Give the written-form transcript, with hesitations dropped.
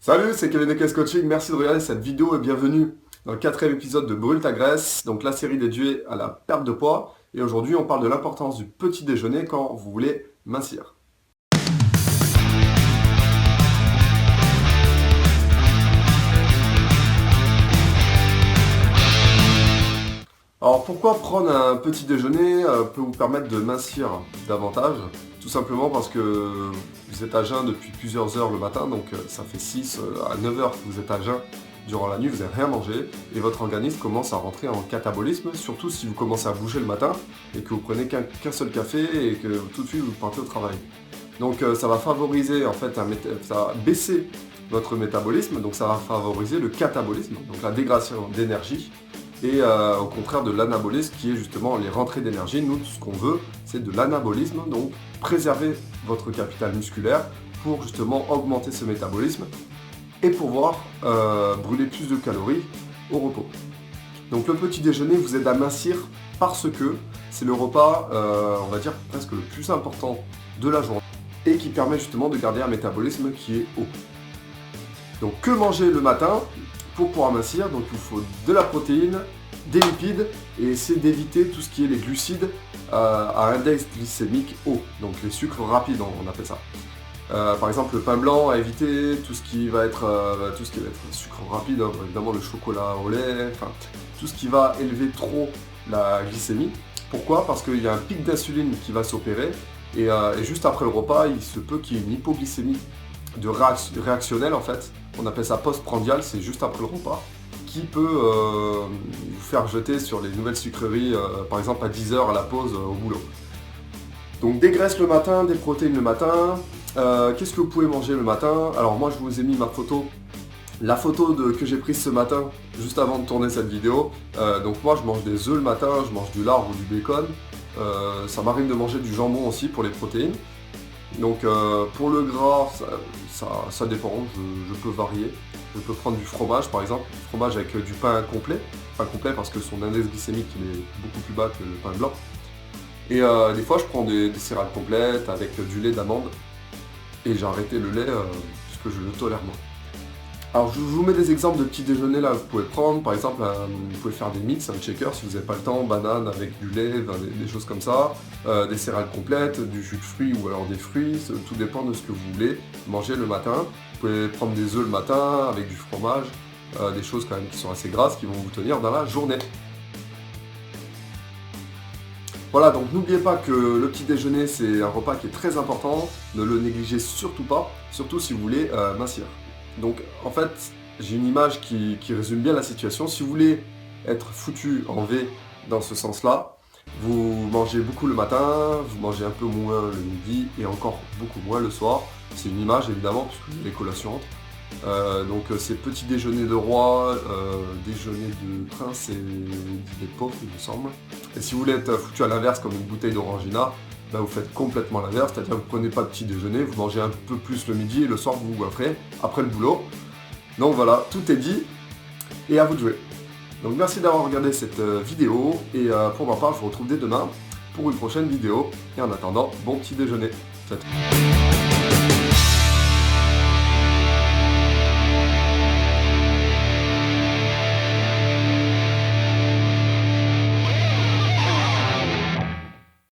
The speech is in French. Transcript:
Salut, c'est Kevin de Caisse Coaching, merci de regarder cette vidéo et bienvenue dans le 4e épisode de Brûle ta graisse, donc la série dédiée à la perte de poids. Et aujourd'hui, on parle de l'importance du petit déjeuner quand vous voulez mincir. Alors pourquoi prendre un petit déjeuner peut vous permettre de mincir davantage? Tout simplement parce que vous êtes à jeun depuis plusieurs heures le matin, donc ça fait 6 à 9 heures que vous êtes à jeun durant la nuit, vous n'avez rien mangé et votre organisme commence à rentrer en catabolisme, surtout si vous commencez à bouger le matin et que vous prenez qu'un seul café et que tout de suite vous partez au travail. Donc ça va favoriser en fait, ça va baisser votre métabolisme, donc ça va favoriser le catabolisme, donc la dégradation d'énergie. Et au contraire de l'anabolisme qui est justement les rentrées d'énergie. Nous, ce qu'on veut, c'est de l'anabolisme, donc préserver votre capital musculaire pour justement augmenter ce métabolisme et pouvoir brûler plus de calories au repos. Donc le petit déjeuner vous aide à mincir parce que c'est le repas, on va dire, presque le plus important de la journée et qui permet justement de garder un métabolisme qui est haut. Donc que manger le matin pour pouvoir mincir? Donc il vous faut de la protéine, des lipides et essayer d'éviter tout ce qui est les glucides à index glycémique haut, donc les sucres rapides on appelle ça. Par exemple le pain blanc à éviter, tout ce qui va être sucre rapide, hein, évidemment le chocolat au lait, enfin tout ce qui va élever trop la glycémie. Pourquoi? Parce qu'il y a un pic d'insuline qui va s'opérer et juste après le repas il se peut qu'il y ait une hypoglycémie réactionnelle en fait. On appelle ça post-prandial, c'est juste après le repas, qui peut vous faire jeter sur les nouvelles sucreries, par exemple à 10 h à la pause au boulot. Donc des graisses le matin, des protéines le matin. Qu'est-ce que vous pouvez manger le matin? Alors moi je vous ai mis ma photo, la photo que j'ai prise ce matin, juste avant de tourner cette vidéo. Donc moi je mange des œufs le matin, je mange du lard ou du bacon. Ça m'arrive de manger du jambon aussi pour les protéines. Donc pour le gras, ça dépend, je peux varier. Je peux prendre du fromage par exemple, du fromage avec du pain complet parce que son index glycémique il est beaucoup plus bas que le pain blanc. Et des fois je prends des céréales complètes avec du lait d'amande. Et j'ai arrêté le lait parce que je le tolère moins. Alors je vous mets des exemples de petits déjeuners là que vous pouvez prendre. Par exemple, vous pouvez faire des mix, un shaker si vous n'avez pas le temps, banane avec du lait, des choses comme ça, des céréales complètes, du jus de fruits ou alors des fruits, tout dépend de ce que vous voulez manger le matin. Vous pouvez prendre des œufs le matin avec du fromage, des choses quand même qui sont assez grasses qui vont vous tenir dans la journée. Voilà, donc n'oubliez pas que le petit déjeuner c'est un repas qui est très important, ne le négligez surtout pas, surtout si vous voulez mincir. Donc en fait, j'ai une image qui résume bien la situation. Si vous voulez être foutu en V dans ce sens-là, vous mangez beaucoup le matin, vous mangez un peu moins le midi et encore beaucoup moins le soir. C'est une image évidemment, puisque les collations entrent. Donc c'est petit déjeuner de roi, déjeuner de prince et dîner de pauvre il me semble. Et si vous voulez être foutu à l'inverse comme une bouteille d'orangina, ben vous faites complètement l'inverse, c'est-à-dire que vous ne prenez pas de petit déjeuner, vous mangez un peu plus le midi et le soir vous goinfrez après le boulot. Donc voilà, tout est dit et à vous de jouer. Donc merci d'avoir regardé cette vidéo et pour ma part je vous retrouve dès demain pour une prochaine vidéo et en attendant, bon petit déjeuner. Ciao.